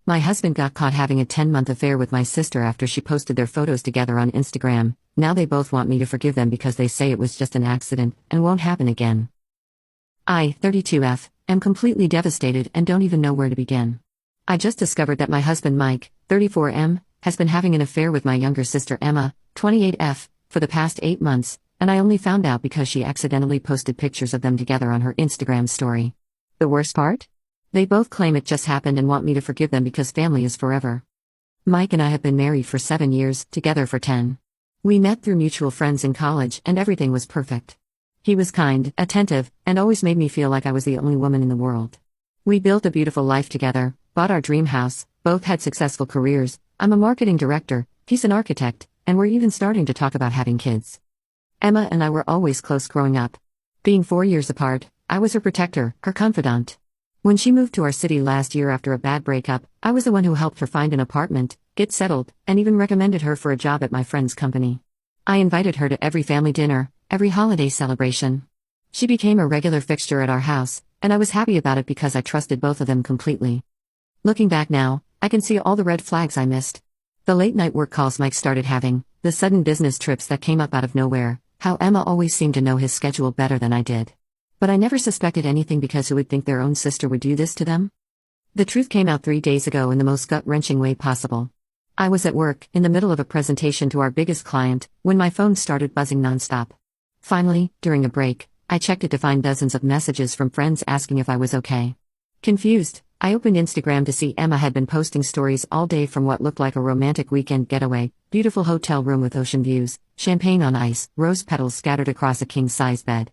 My husband got caught having a 10-month affair with my sister after she posted their photos together on Instagram. Now they both want me to forgive them because they say it was just an accident and won't happen again. I, 32F, am completely devastated and don't even know where to begin. I just discovered that my husband Mike, 34M, has been having an affair with my younger sister Emma, 28F, for the past 8 months, and I only found out because she accidentally posted pictures of them together on her Instagram story. The worst part? They both claim it just happened and want me to forgive them because family is forever. Mike and I have been married for 7 years, together for 10. We met through mutual friends in college and everything was perfect. He was kind, attentive, and always made me feel like I was the only woman in the world. We built a beautiful life together, bought our dream house, both had successful careers. I'm a marketing director, he's an architect, and we're even starting to talk about having kids. Emma and I were always close growing up. Being 4 years apart, I was her protector, her confidant. When she moved to our city last year after a bad breakup, I was the one who helped her find an apartment, get settled, and even recommended her for a job at my friend's company. I invited her to every family dinner, every holiday celebration. She became a regular fixture at our house, and I was happy about it because I trusted both of them completely. Looking back now, I can see all the red flags I missed. The late-night work calls Mike started having, the sudden business trips that came up out of nowhere, how Emma always seemed to know his schedule better than I did. But I never suspected anything because who would think their own sister would do this to them? The truth came out 3 days ago in the most gut-wrenching way possible. I was at work, in the middle of a presentation to our biggest client, when my phone started buzzing nonstop. Finally, during a break, I checked it to find dozens of messages from friends asking if I was okay. Confused, I opened Instagram to see Emma had been posting stories all day from what looked like a romantic weekend getaway, beautiful hotel room with ocean views, champagne on ice, rose petals scattered across a king-size bed.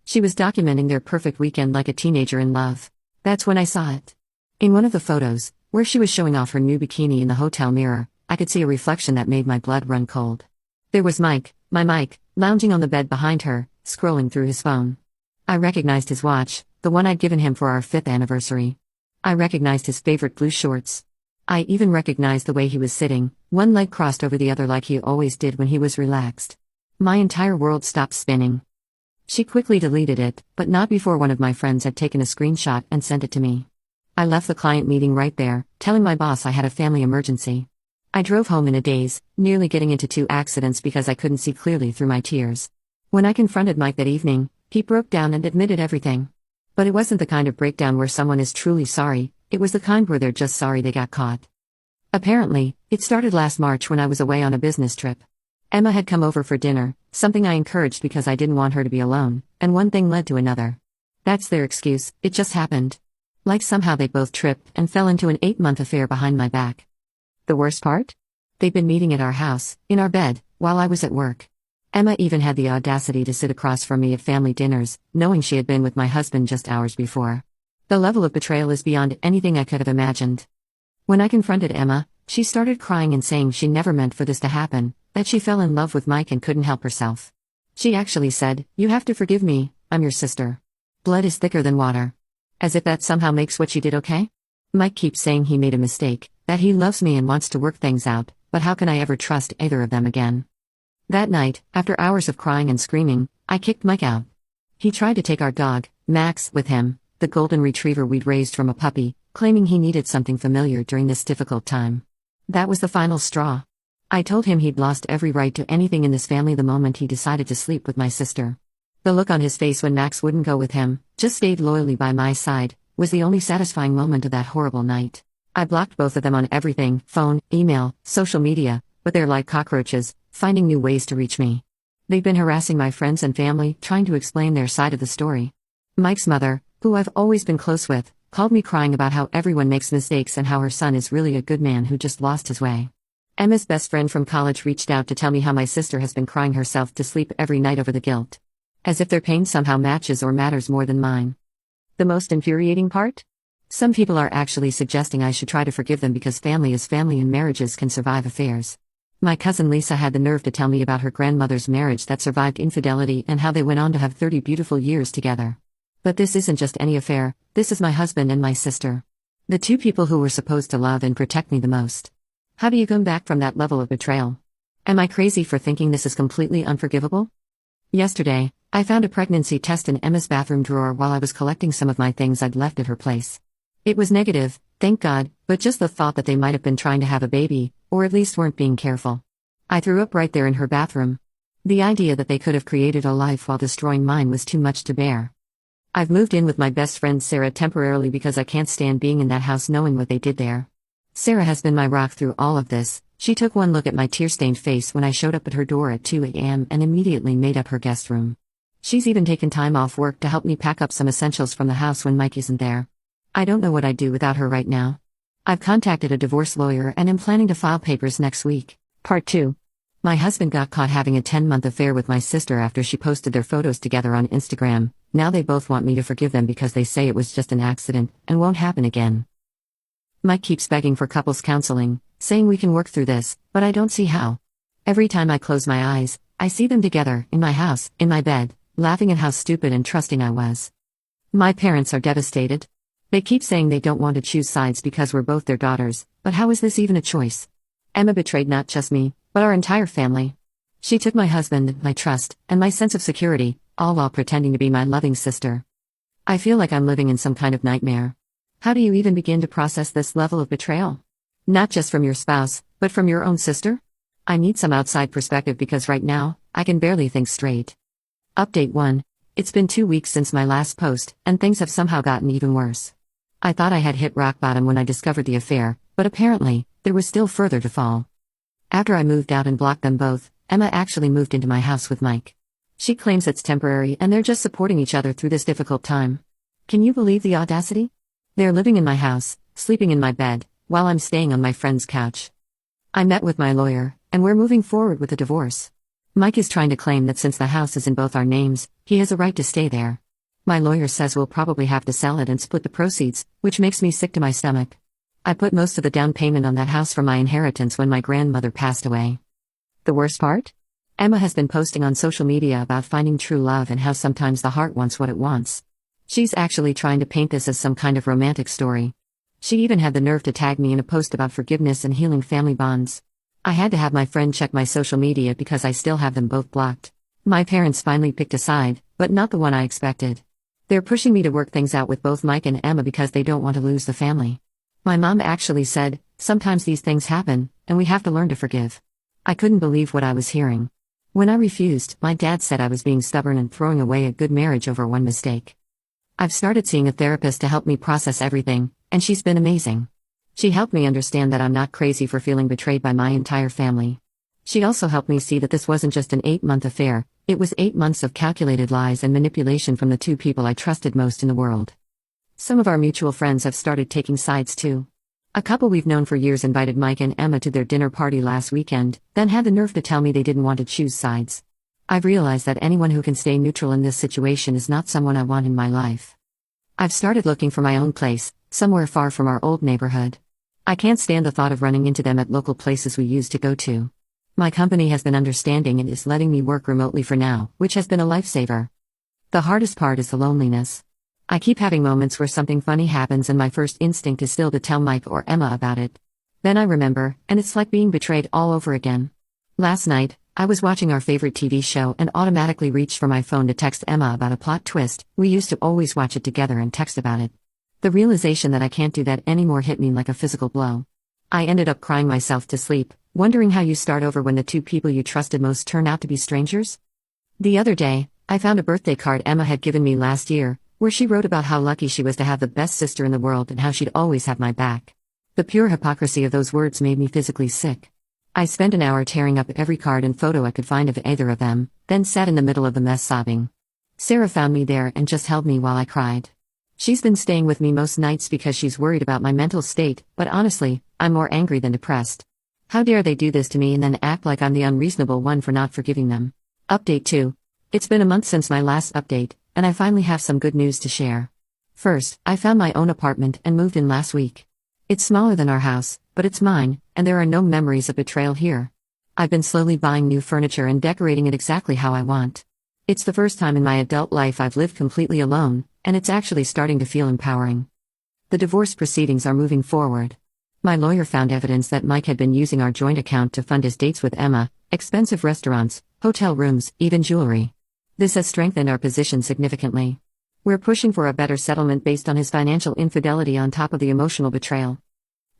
She was documenting their perfect weekend like a teenager in love. That's when I saw it. In one of the photos, where she was showing off her new bikini in the hotel mirror, I could see a reflection that made my blood run cold. There was Mike, my Mike, lounging on the bed behind her, scrolling through his phone. I recognized his watch, the one I'd given him for our 5th anniversary. I recognized his favorite blue shorts. I even recognized the way he was sitting, one leg crossed over the other like he always did when he was relaxed. My entire world stopped spinning. She quickly deleted it, but not before one of my friends had taken a screenshot and sent it to me. I left the client meeting right there, telling my boss I had a family emergency. I drove home in a daze, nearly getting into 2 accidents because I couldn't see clearly through my tears. When I confronted Mike that evening, he broke down and admitted everything. But it wasn't the kind of breakdown where someone is truly sorry, it was the kind where they're just sorry they got caught. Apparently, it started last March when I was away on a business trip. Emma had come over for dinner, something I encouraged because I didn't want her to be alone, and one thing led to another. That's their excuse, it just happened. Like somehow they both tripped and fell into an 8-month affair behind my back. The worst part? They'd been meeting at our house, in our bed, while I was at work. Emma even had the audacity to sit across from me at family dinners, knowing she had been with my husband just hours before. The level of betrayal is beyond anything I could have imagined. When I confronted Emma, she started crying and saying she never meant for this to happen, that she fell in love with Mike and couldn't help herself. She actually said, "You have to forgive me, I'm your sister. Blood is thicker than water." As if that somehow makes what she did okay? Mike keeps saying he made a mistake, that he loves me and wants to work things out, but how can I ever trust either of them again? That night, after hours of crying and screaming, I kicked Mike out. He tried to take our dog, Max, with him, the golden retriever we'd raised from a puppy, claiming he needed something familiar during this difficult time. That was the final straw. I told him he'd lost every right to anything in this family the moment he decided to sleep with my sister. The look on his face when Max wouldn't go with him, just stayed loyally by my side, was the only satisfying moment of that horrible night. I blocked both of them on everything, phone, email, social media, but they're like cockroaches, finding new ways to reach me. They've been harassing my friends and family, trying to explain their side of the story. Mike's mother, who I've always been close with, called me crying about how everyone makes mistakes and how her son is really a good man who just lost his way. Emma's best friend from college reached out to tell me how my sister has been crying herself to sleep every night over the guilt. As if their pain somehow matches or matters more than mine. The most infuriating part? Some people are actually suggesting I should try to forgive them because family is family and marriages can survive affairs. My cousin Lisa had the nerve to tell me about her grandmother's marriage that survived infidelity and how they went on to have 30 beautiful years together. But this isn't just any affair, this is my husband and my sister. The 2 people who were supposed to love and protect me the most. How do you come back from that level of betrayal? Am I crazy for thinking this is completely unforgivable? Yesterday, I found a pregnancy test in Emma's bathroom drawer while I was collecting some of my things I'd left at her place. It was negative, Thank God, but just the thought that they might have been trying to have a baby, or at least weren't being careful. I threw up right there in her bathroom. The idea that they could have created a life while destroying mine was too much to bear. I've moved in with my best friend Sarah temporarily because I can't stand being in that house knowing what they did there. Sarah has been my rock through all of this. She took one look at my tear-stained face when I showed up at her door at 2 a.m. and immediately made up her guest room. She's even taken time off work to help me pack up some essentials from the house when Mike isn't there. I don't know what I'd do without her right now. I've contacted a divorce lawyer and am planning to file papers next week. Part 2. My husband got caught having a 10-month affair with my sister after she posted their photos together on Instagram. Now they both want me to forgive them because they say it was just an accident and won't happen again. Mike keeps begging for couples counseling, saying we can work through this, but I don't see how. Every time I close my eyes, I see them together, in my house, in my bed, laughing at how stupid and trusting I was. My parents are devastated. They keep saying they don't want to choose sides because we're both their daughters, but how is this even a choice? Emma betrayed not just me, but our entire family. She took my husband, my trust, and my sense of security, all while pretending to be my loving sister. I feel like I'm living in some kind of nightmare. How do you even begin to process this level of betrayal? Not just from your spouse, but from your own sister? I need some outside perspective because right now, I can barely think straight. Update 1. It's been 2 weeks since my last post, and things have somehow gotten even worse. I thought I had hit rock bottom when I discovered the affair, but apparently, there was still further to fall. After I moved out and blocked them both, Emma actually moved into my house with Mike. She claims it's temporary and they're just supporting each other through this difficult time. Can you believe the audacity? They're living in my house, sleeping in my bed, while I'm staying on my friend's couch. I met with my lawyer, and we're moving forward with a divorce. Mike is trying to claim that since the house is in both our names, he has a right to stay there. My lawyer says we'll probably have to sell it and split the proceeds, which makes me sick to my stomach. I put most of the down payment on that house from my inheritance when my grandmother passed away. The worst part? Emma has been posting on social media about finding true love and how sometimes the heart wants what it wants. She's actually trying to paint this as some kind of romantic story. She even had the nerve to tag me in a post about forgiveness and healing family bonds. I had to have my friend check my social media because I still have them both blocked. My parents finally picked a side, but not the one I expected. They're pushing me to work things out with both Mike and Emma because they don't want to lose the family. My mom actually said, sometimes these things happen, and we have to learn to forgive. I couldn't believe what I was hearing. When I refused, my dad said I was being stubborn and throwing away a good marriage over one mistake. I've started seeing a therapist to help me process everything, and she's been amazing. She helped me understand that I'm not crazy for feeling betrayed by my entire family. She also helped me see that this wasn't just an 8-month affair, it was 8 months of calculated lies and manipulation from the two people I trusted most in the world. Some of our mutual friends have started taking sides too. A couple we've known for years invited Mike and Emma to their dinner party last weekend, then had the nerve to tell me they didn't want to choose sides. I've realized that anyone who can stay neutral in this situation is not someone I want in my life. I've started looking for my own place, somewhere far from our old neighborhood. I can't stand the thought of running into them at local places we used to go to. My company has been understanding and is letting me work remotely for now, which has been a lifesaver. The hardest part is the loneliness. I keep having moments where something funny happens and my first instinct is still to tell Mike or Emma about it. Then I remember, and it's like being betrayed all over again. Last night, I was watching our favorite TV show and automatically reached for my phone to text Emma about a plot twist. We used to always watch it together and text about it. The realization that I can't do that anymore hit me like a physical blow. I ended up crying myself to sleep, wondering how you start over when the two people you trusted most turn out to be strangers. The other day, I found a birthday card Emma had given me last year, where she wrote about how lucky she was to have the best sister in the world and how she'd always have my back. The pure hypocrisy of those words made me physically sick. I spent an hour tearing up every card and photo I could find of either of them, then sat in the middle of the mess sobbing. Sarah found me there and just held me while I cried. She's been staying with me most nights because she's worried about my mental state, but honestly, I'm more angry than depressed. How dare they do this to me and then act like I'm the unreasonable one for not forgiving them? Update 2. It's been a month since my last update, and I finally have some good news to share. First, I found my own apartment and moved in last week. It's smaller than our house, but it's mine, and there are no memories of betrayal here. I've been slowly buying new furniture and decorating it exactly how I want. It's the first time in my adult life I've lived completely alone, and it's actually starting to feel empowering. The divorce proceedings are moving forward. My lawyer found evidence that Mike had been using our joint account to fund his dates with Emma, expensive restaurants, hotel rooms, even jewelry. This has strengthened our position significantly. We're pushing for a better settlement based on his financial infidelity on top of the emotional betrayal.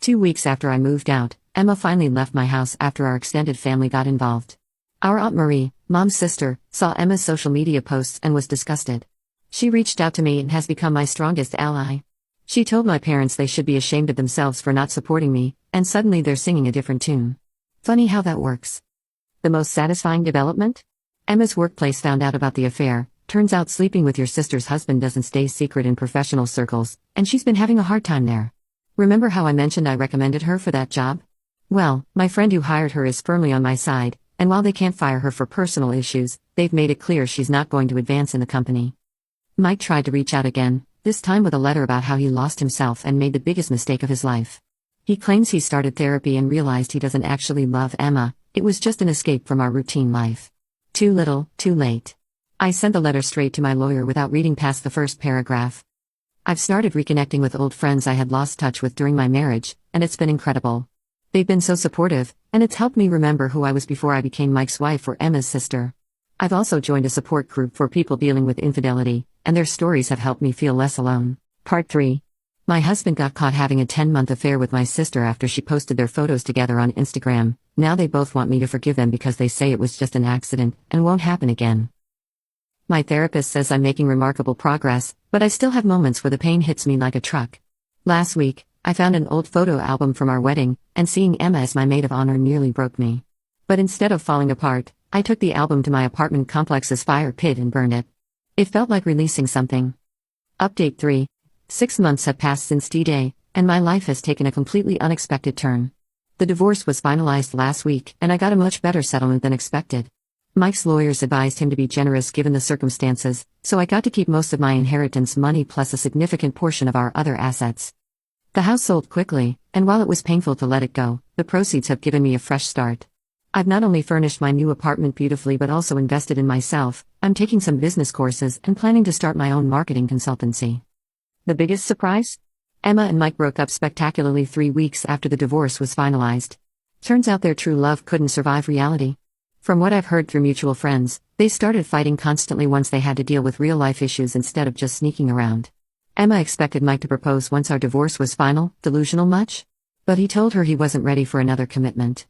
2 weeks after I moved out, Emma finally left my house after our extended family got involved. Our Aunt Marie, Mom's sister, saw Emma's social media posts and was disgusted. She reached out to me and has become my strongest ally. She told my parents they should be ashamed of themselves for not supporting me, and suddenly they're singing a different tune. Funny how that works. The most satisfying development? Emma's workplace found out about the affair. Turns out sleeping with your sister's husband doesn't stay secret in professional circles, and she's been having a hard time there. Remember how I mentioned I recommended her for that job? Well, my friend who hired her is firmly on my side, and while they can't fire her for personal issues, they've made it clear she's not going to advance in the company. Mike tried to reach out again, this time with a letter about how he lost himself and made the biggest mistake of his life. He claims he started therapy and realized he doesn't actually love Emma, it was just an escape from our routine life. Too little, too late. I sent the letter straight to my lawyer without reading past the first paragraph. I've started reconnecting with old friends I had lost touch with during my marriage, and it's been incredible. They've been so supportive, and it's helped me remember who I was before I became Mike's wife or Emma's sister. I've also joined a support group for people dealing with infidelity, and their stories have helped me feel less alone. Part 3. My husband got caught having a 10-month affair with my sister after she posted their photos together on Instagram. Now they both want me to forgive them because they say it was just an accident and won't happen again. My therapist says I'm making remarkable progress, but I still have moments where the pain hits me like a truck. Last week, I found an old photo album from our wedding, and seeing Emma as my maid of honor nearly broke me. But instead of falling apart, I took the album to my apartment complex's fire pit and burned it. It felt like releasing something. Update 3. 6 months have passed since D-Day, and my life has taken a completely unexpected turn. The divorce was finalized last week, and I got a much better settlement than expected. Mike's lawyers advised him to be generous given the circumstances, so I got to keep most of my inheritance money plus a significant portion of our other assets. The house sold quickly, and while it was painful to let it go, the proceeds have given me a fresh start. I've not only furnished my new apartment beautifully but also invested in myself. I'm taking some business courses and planning to start my own marketing consultancy. The biggest surprise? Emma and Mike broke up spectacularly 3 weeks after the divorce was finalized. Turns out their true love couldn't survive reality. From what I've heard through mutual friends, they started fighting constantly once they had to deal with real-life issues instead of just sneaking around. Emma expected Mike to propose once our divorce was final. Delusional much? But he told her he wasn't ready for another commitment.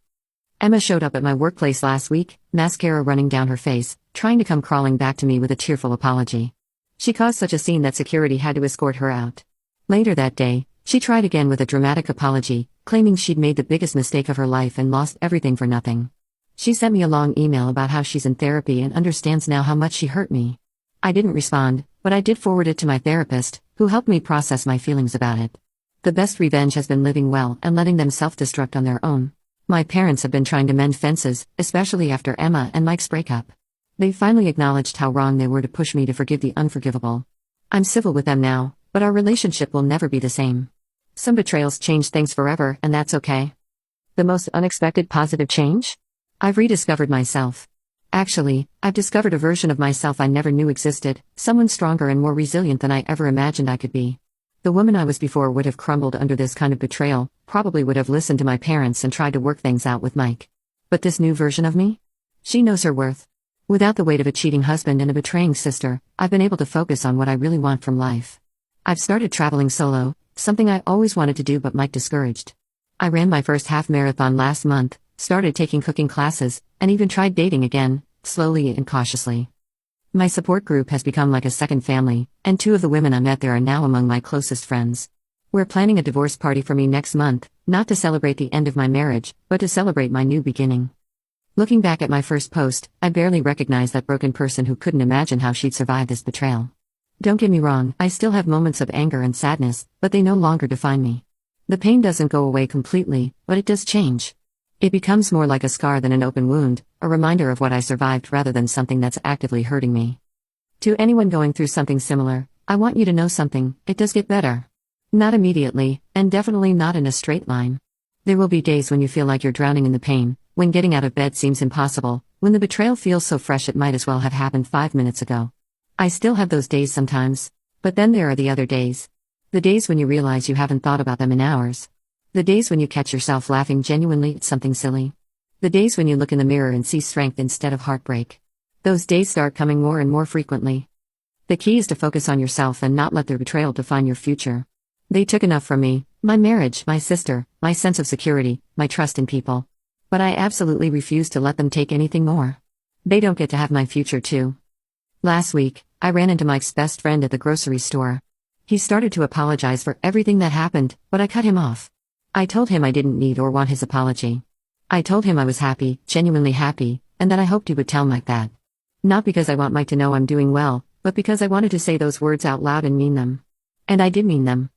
Emma showed up at my workplace last week, mascara running down her face, trying to come crawling back to me with a tearful apology. She caused such a scene that security had to escort her out. Later that day, she tried again with a dramatic apology, claiming she'd made the biggest mistake of her life and lost everything for nothing. She sent me a long email about how she's in therapy and understands now how much she hurt me. I didn't respond, but I did forward it to my therapist, who helped me process my feelings about it. The best revenge has been living well and letting them self-destruct on their own. My parents have been trying to mend fences, especially after Emma and Mike's breakup. They finally acknowledged how wrong they were to push me to forgive the unforgivable. I'm civil with them now, but our relationship will never be the same. Some betrayals change things forever, and that's okay. The most unexpected positive change? I've rediscovered myself. Actually, I've discovered a version of myself I never knew existed, someone stronger and more resilient than I ever imagined I could be. The woman I was before would have crumbled under this kind of betrayal, probably would have listened to my parents and tried to work things out with Mike. But this new version of me? She knows her worth. Without the weight of a cheating husband and a betraying sister, I've been able to focus on what I really want from life. I've started traveling solo, something I always wanted to do but Mike discouraged. I ran my first half marathon last month, started taking cooking classes, and even tried dating again, slowly and cautiously. My support group has become like a second family, and 2 of the women I met there are now among my closest friends. We're planning a divorce party for me next month, not to celebrate the end of my marriage, but to celebrate my new beginning. Looking back at my first post, I barely recognized that broken person who couldn't imagine how she'd survive this betrayal. Don't get me wrong, I still have moments of anger and sadness, but they no longer define me. The pain doesn't go away completely, but it does change. It becomes more like a scar than an open wound, a reminder of what I survived rather than something that's actively hurting me. To anyone going through something similar, I want you to know something, it does get better. Not immediately, and definitely not in a straight line. There will be days when you feel like you're drowning in the pain, when getting out of bed seems impossible, when the betrayal feels so fresh it might as well have happened 5 minutes ago. I still have those days sometimes, but then there are the other days. The days when you realize you haven't thought about them in hours. The days when you catch yourself laughing genuinely at something silly. The days when you look in the mirror and see strength instead of heartbreak. Those days start coming more and more frequently. The key is to focus on yourself and not let their betrayal define your future. They took enough from me: my marriage, my sister, my sense of security, my trust in people. But I absolutely refuse to let them take anything more. They don't get to have my future too. Last week, I ran into Mike's best friend at the grocery store. He started to apologize for everything that happened, but I cut him off. I told him I didn't need or want his apology. I told him I was happy, genuinely happy, and that I hoped he would tell Mike that. Not because I want Mike to know I'm doing well, but because I wanted to say those words out loud and mean them. And I did mean them.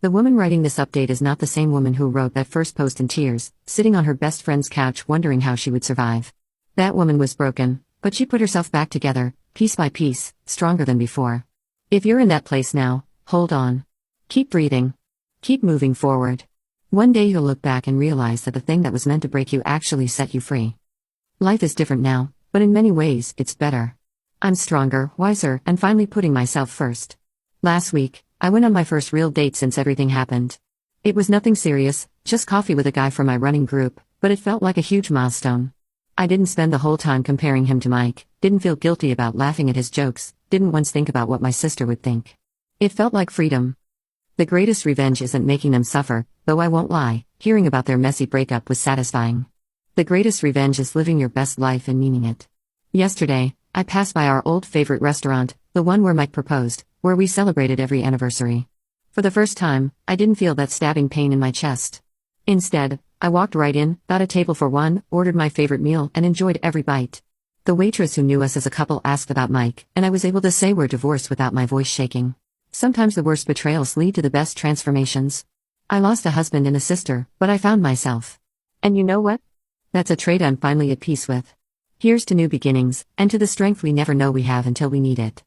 The woman writing this update is not the same woman who wrote that first post in tears, sitting on her best friend's couch wondering how she would survive. That woman was broken, but she put herself back together, piece by piece, stronger than before. If you're in that place now, hold on. Keep breathing. Keep moving forward. One day you'll look back and realize that the thing that was meant to break you actually set you free. Life is different now, but in many ways, it's better. I'm stronger, wiser, and finally putting myself first. Last week, I went on my first real date since everything happened. It was nothing serious, just coffee with a guy from my running group, but it felt like a huge milestone. I didn't spend the whole time comparing him to Mike, didn't feel guilty about laughing at his jokes, didn't once think about what my sister would think. It felt like freedom. The greatest revenge isn't making them suffer, though I won't lie, hearing about their messy breakup was satisfying. The greatest revenge is living your best life and meaning it. Yesterday, I passed by our old favorite restaurant, the one where Mike proposed, where we celebrated every anniversary. For the first time, I didn't feel that stabbing pain in my chest. Instead, I walked right in, got a table for one, ordered my favorite meal, and enjoyed every bite. The waitress who knew us as a couple asked about Mike, and I was able to say we're divorced without my voice shaking. Sometimes the worst betrayals lead to the best transformations. I lost a husband and a sister, but I found myself. And you know what? That's a trait I'm finally at peace with. Here's to new beginnings, and to the strength we never know we have until we need it.